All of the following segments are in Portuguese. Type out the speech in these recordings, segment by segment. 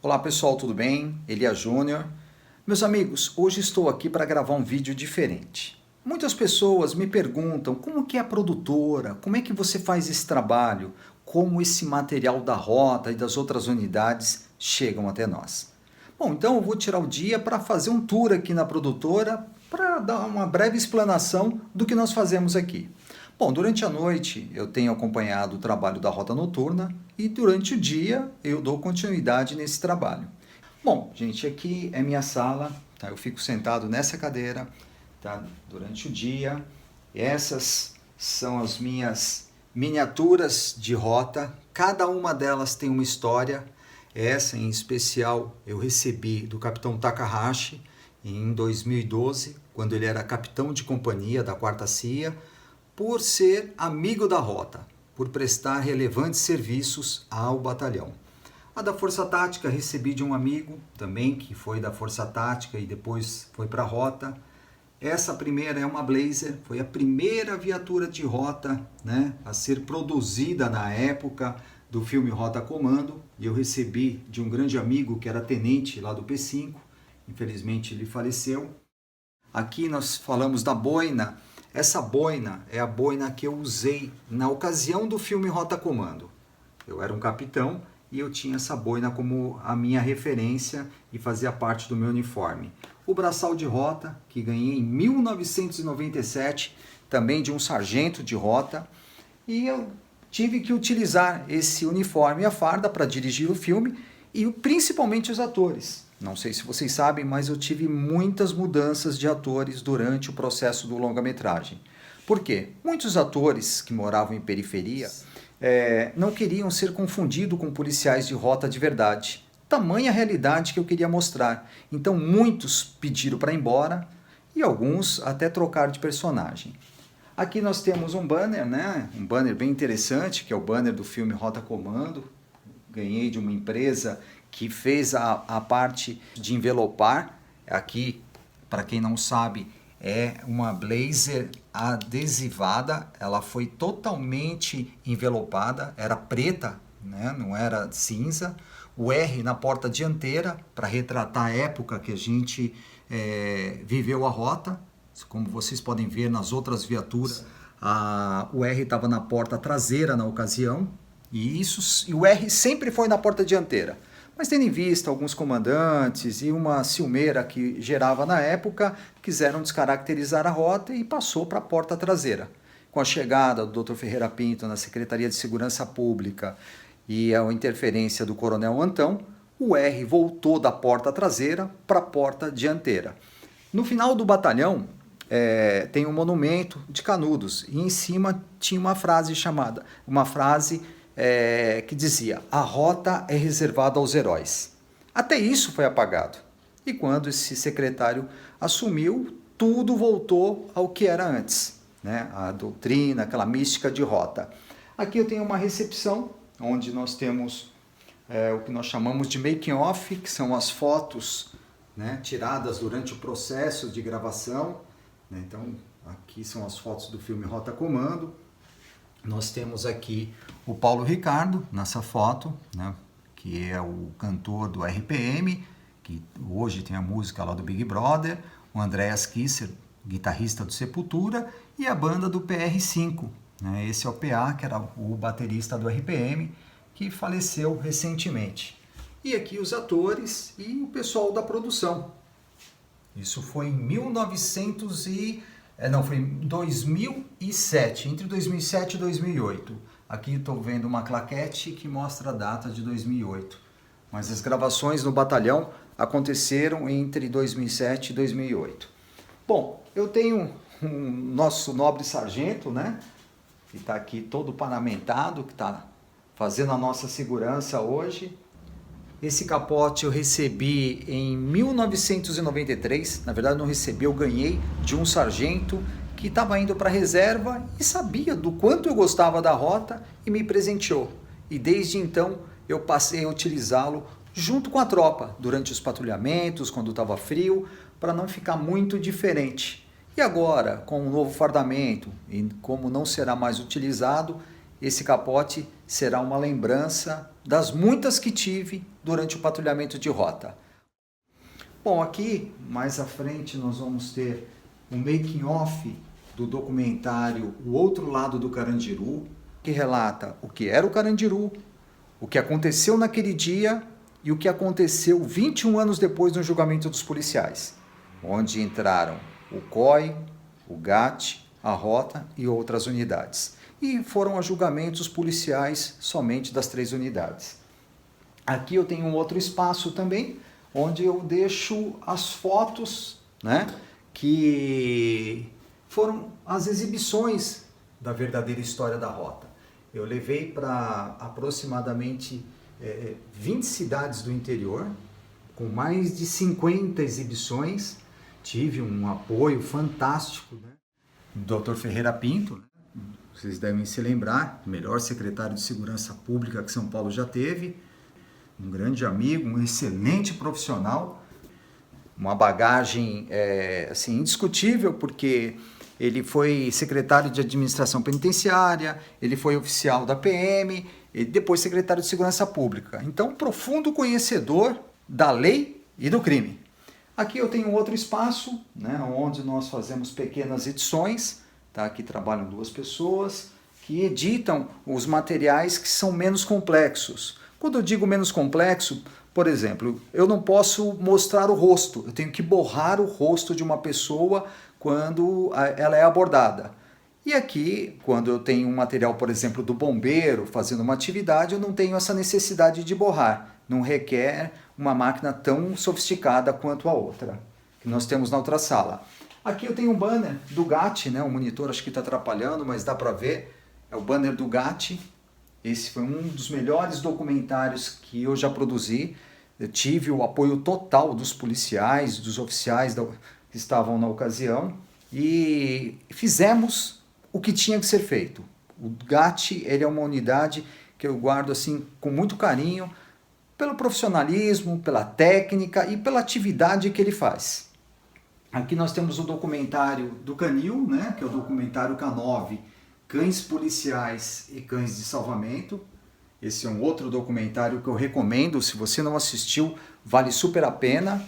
Olá pessoal, tudo bem? Elia Júnior. Meus amigos, hoje estou aqui para gravar um vídeo diferente. Muitas pessoas me perguntam como que é a produtora, como é que você faz esse trabalho, como esse material da Rota e das outras unidades chegam até nós. Bom, então eu vou tirar o dia para fazer um tour aqui na produtora para dar uma breve explanação do que nós fazemos aqui. Bom, durante a noite eu tenho acompanhado o trabalho da Rota Noturna e durante o dia eu dou continuidade nesse trabalho. Bom, gente, aqui é minha sala, tá? Eu fico sentado nessa cadeira, tá? Durante o dia. Essas são as minhas miniaturas de rota, cada uma delas tem uma história. Essa em especial eu recebi do capitão Takahashi em 2012, quando ele era capitão de companhia da 4ª CIA, por ser amigo da Rota, por prestar relevantes serviços ao batalhão. A da Força Tática recebi de um amigo também, que foi da Força Tática e depois foi para a Rota. Essa primeira é uma Blazer, foi a primeira viatura de Rota, né, a ser produzida na época do filme Rota Comando, e eu recebi de um grande amigo que era tenente lá do P5, infelizmente ele faleceu. Aqui nós falamos da boina. Essa boina é a boina que eu usei na ocasião do filme Rota Comando. Eu era um capitão e eu tinha essa boina como a minha referência e fazia parte do meu uniforme. O braçal de rota, que ganhei em 1997, também de um sargento de rota, e eu tive que utilizar esse uniforme e a farda para dirigir o filme e principalmente os atores. Não sei se vocês sabem, mas eu tive muitas mudanças de atores durante o processo do longa-metragem. Por quê? Muitos atores que moravam em periferia não queriam ser confundidos com policiais de rota de verdade. Tamanha realidade que eu queria mostrar. Então muitos pediram para ir embora e alguns até trocaram de personagem. Aqui nós temos um banner, né? Um banner bem interessante, que é o banner do filme Rota Comando. Ganhei de uma empresa que fez a parte de envelopar. Aqui, para quem não sabe, é uma Blazer adesivada. Ela foi totalmente envelopada, era preta, né? Não era cinza. O R na porta dianteira, para retratar a época que a gente viveu a rota. Como vocês podem ver nas outras viaturas, o R estava na porta traseira na ocasião. E o R sempre foi na porta dianteira. Mas tendo em vista alguns comandantes e uma ciumeira que gerava na época, quiseram descaracterizar a rota e passou para a porta traseira. Com a chegada do Dr. Ferreira Pinto na Secretaria de Segurança Pública e a interferência do Coronel Antão, o R voltou da porta traseira para a porta dianteira. No final do batalhão, tem um monumento de Canudos e em cima tinha uma frase que dizia: a rota é reservada aos heróis. Até isso foi apagado. E quando esse secretário assumiu, tudo voltou ao que era antes, né? A doutrina, aquela mística de rota. Aqui eu tenho uma recepção, onde nós temos o que nós chamamos de making off, que são as fotos, né, tiradas durante o processo de gravação. Né? Então, aqui são as fotos do filme Rota Comando. Nós temos aqui o Paulo Ricardo nessa foto, né, que é o cantor do RPM, que hoje tem a música lá do Big Brother, o Andreas Kisser, guitarrista do Sepultura, e a banda do PR5. Né, esse é o PA, que era o baterista do RPM, que faleceu recentemente. E aqui os atores e o pessoal da produção. Isso foi em 2007, entre 2007 e 2008. Aqui estou vendo uma claquete que mostra a data de 2008. Mas as gravações no batalhão aconteceram entre 2007 e 2008. Bom, eu tenho um nosso nobre sargento, né? Que está aqui todo paramentado, que está fazendo a nossa segurança hoje. Esse capote eu recebi em 1993, na verdade não recebi, eu ganhei de um sargento que estava indo para a reserva e sabia do quanto eu gostava da rota e me presenteou. E desde então eu passei a utilizá-lo junto com a tropa, durante os patrulhamentos, quando estava frio, para não ficar muito diferente. E agora, com o novo fardamento, e como não será mais utilizado, esse capote será uma lembrança das muitas que tive durante o patrulhamento de rota. Bom, aqui mais à frente nós vamos ter um making off do documentário O Outro Lado do Carandiru, que relata o que era o Carandiru, o que aconteceu naquele dia e o que aconteceu 21 anos depois no julgamento dos policiais, onde entraram o COI, o GAT, a Rota e outras unidades. E foram a julgamentos policiais somente das 3 unidades. Aqui eu tenho um outro espaço também, onde eu deixo as fotos, né, que foram as exibições da verdadeira história da Rota. Eu levei para aproximadamente 20 cidades do interior, com mais de 50 exibições. Tive um apoio fantástico, né, do Dr. Ferreira Pinto, né? Vocês devem se lembrar, o melhor secretário de Segurança Pública que São Paulo já teve, um grande amigo, um excelente profissional, uma bagagem assim, indiscutível, porque ele foi secretário de Administração Penitenciária, ele foi oficial da PM, e depois secretário de Segurança Pública. Então, um profundo conhecedor da lei e do crime. Aqui eu tenho outro espaço, né, onde nós fazemos pequenas edições. Tá? Aqui trabalham 2 pessoas que editam os materiais que são menos complexos. Quando eu digo menos complexo, por exemplo, eu não posso mostrar o rosto, eu tenho que borrar o rosto de uma pessoa quando ela é abordada. E aqui, quando eu tenho um material, por exemplo, do bombeiro fazendo uma atividade, eu não tenho essa necessidade de borrar. Não requer uma máquina tão sofisticada quanto a outra, que nós temos na outra sala. Aqui eu tenho um banner do GAT, né? O monitor acho que está atrapalhando, mas dá para ver. É o banner do GAT. Esse foi um dos melhores documentários que eu já produzi. Eu tive o apoio total dos policiais, dos oficiais que estavam na ocasião. E fizemos o que tinha que ser feito. O GAT, ele é uma unidade que eu guardo assim com muito carinho, pelo profissionalismo, pela técnica e pela atividade que ele faz. Aqui nós temos o documentário do Canil, né, que é o documentário K9, Cães Policiais e Cães de Salvamento. Esse é um outro documentário que eu recomendo, se você não assistiu, vale super a pena,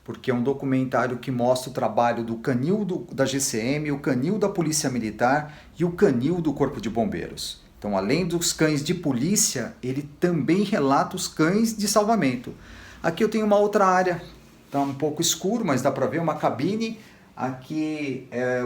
porque é um documentário que mostra o trabalho do Canil da GCM, o Canil da Polícia Militar e o Canil do Corpo de Bombeiros. Então, além dos cães de polícia, ele também relata os cães de salvamento. Aqui eu tenho uma outra área. Está um pouco escuro, mas dá para ver uma cabine. Aqui é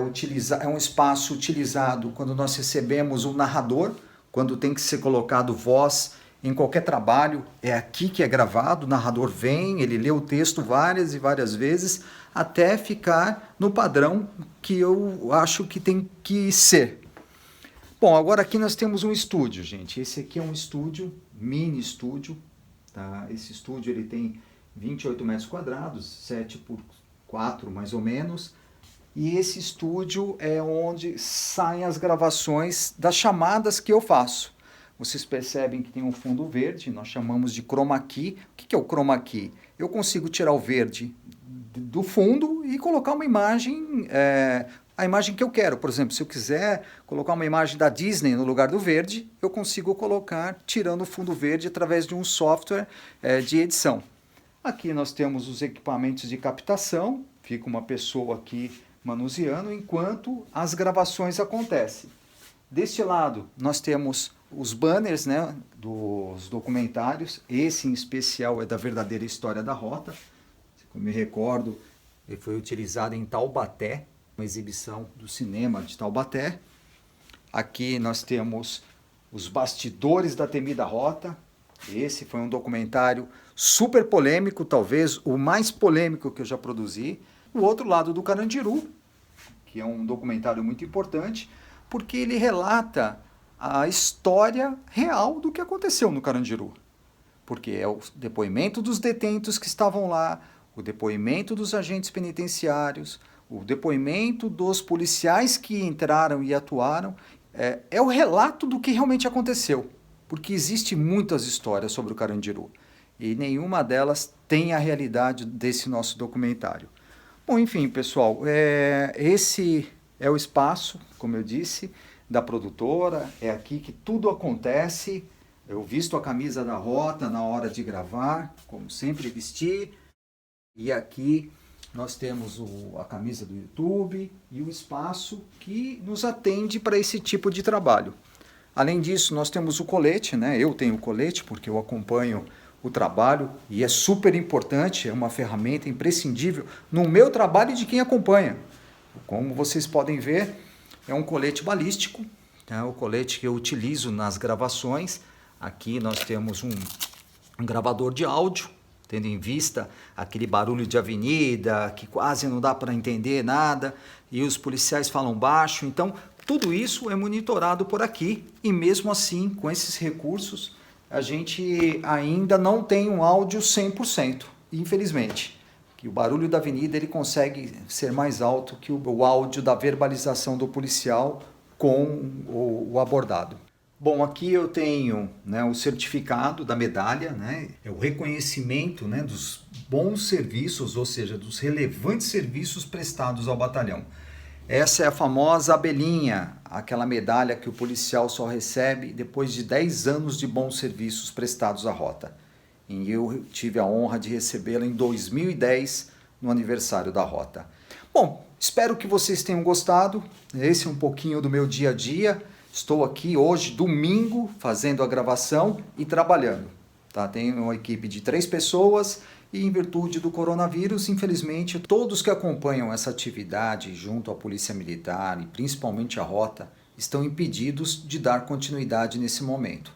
um espaço utilizado quando nós recebemos um narrador, quando tem que ser colocado voz em qualquer trabalho. É aqui que é gravado, o narrador vem, ele lê o texto várias e várias vezes, até ficar no padrão que eu acho que tem que ser. Bom, agora aqui nós temos um estúdio, gente. Esse aqui é um estúdio, mini estúdio. Tá? Esse estúdio ele tem 28 metros quadrados, 7 por 4 mais ou menos, e esse estúdio é onde saem as gravações das chamadas que eu faço. Vocês percebem que tem um fundo verde, nós chamamos de chroma key. O que é o chroma key? Eu consigo tirar o verde do fundo e colocar uma imagem, a imagem que eu quero. Por exemplo, se eu quiser colocar uma imagem da Disney no lugar do verde, eu consigo colocar tirando o fundo verde através de um software de edição. Aqui nós temos os equipamentos de captação, fica uma pessoa aqui manuseando enquanto as gravações acontecem. Deste lado nós temos os banners, né, dos documentários, esse em especial é da verdadeira história da Rota, como me recordo, ele foi utilizado em Taubaté, uma exibição do cinema de Taubaté. Aqui nós temos os bastidores da temida Rota. Esse foi um documentário super polêmico, talvez o mais polêmico que eu já produzi. O outro lado do Carandiru, que é um documentário muito importante, porque ele relata a história real do que aconteceu no Carandiru. Porque é o depoimento dos detentos que estavam lá, o depoimento dos agentes penitenciários, o depoimento dos policiais que entraram e atuaram. É o relato do que realmente aconteceu. Porque existe muitas histórias sobre o Carandiru e nenhuma delas tem a realidade desse nosso documentário. Bom, enfim, pessoal, esse é o espaço, como eu disse, da produtora, é aqui que tudo acontece, Eu visto a camisa da Rota na hora de gravar, como sempre vesti. E aqui nós temos a camisa do YouTube e o espaço que nos atende para esse tipo de trabalho. Além disso, nós temos o colete, né? Eu tenho o colete porque eu acompanho o trabalho e é super importante, é uma ferramenta imprescindível no meu trabalho e de quem acompanha. Como vocês podem ver, é um colete balístico, é o colete que eu utilizo nas gravações. Aqui nós temos um gravador de áudio, tendo em vista aquele barulho de avenida, que quase não dá para entender nada, e os policiais falam baixo. Então, tudo isso é monitorado por aqui, e mesmo assim, com esses recursos, a gente ainda não tem um áudio 100%, infelizmente. Que o barulho da avenida ele consegue ser mais alto que o áudio da verbalização do policial com o abordado. Bom, aqui eu tenho, né, o certificado da medalha, né, é o reconhecimento, né, dos bons serviços, ou seja, dos relevantes serviços prestados ao batalhão. Essa é a famosa abelhinha, aquela medalha que o policial só recebe depois de 10 anos de bons serviços prestados à Rota. E eu tive a honra de recebê-la em 2010, no aniversário da Rota. Bom, espero que vocês tenham gostado. Esse é um pouquinho do meu dia a dia. Estou aqui hoje, domingo, fazendo a gravação e trabalhando. Tá? Tenho uma equipe de 3 pessoas e, em virtude do coronavírus, infelizmente, todos que acompanham essa atividade junto à Polícia Militar e principalmente a Rota estão impedidos de dar continuidade nesse momento.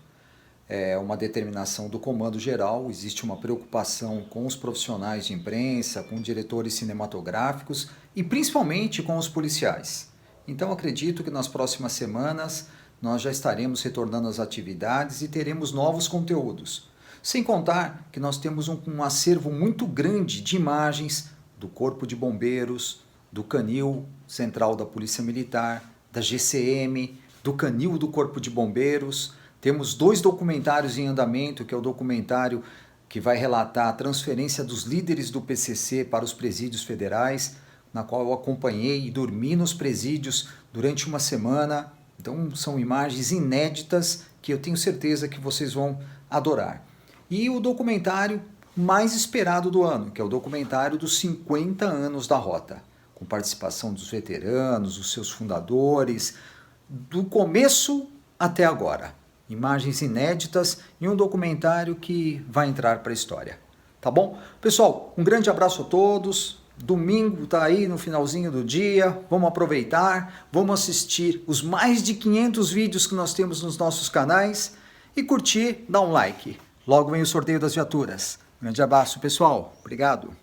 É uma determinação do Comando Geral, existe uma preocupação com os profissionais de imprensa, com diretores cinematográficos e principalmente com os policiais. Então acredito que nas próximas semanas nós já estaremos retornando às atividades e teremos novos conteúdos. Sem contar que nós temos um acervo muito grande de imagens do Corpo de Bombeiros, do Canil Central da Polícia Militar, da GCM, do Canil do Corpo de Bombeiros. Temos 2 documentários em andamento, que é o documentário que vai relatar a transferência dos líderes do PCC para os presídios federais, na qual eu acompanhei e dormi nos presídios durante uma semana. Então são imagens inéditas que eu tenho certeza que vocês vão adorar. E o documentário mais esperado do ano, que é o documentário dos 50 anos da Rota, com participação dos veteranos, os seus fundadores, do começo até agora. Imagens inéditas e um documentário que vai entrar para a história. Tá bom? Pessoal, um grande abraço a todos. Domingo está aí no finalzinho do dia, vamos aproveitar, vamos assistir os mais de 500 vídeos que nós temos nos nossos canais e curtir, dar um like. Logo vem o sorteio das viaturas. Grande abraço, pessoal. Obrigado.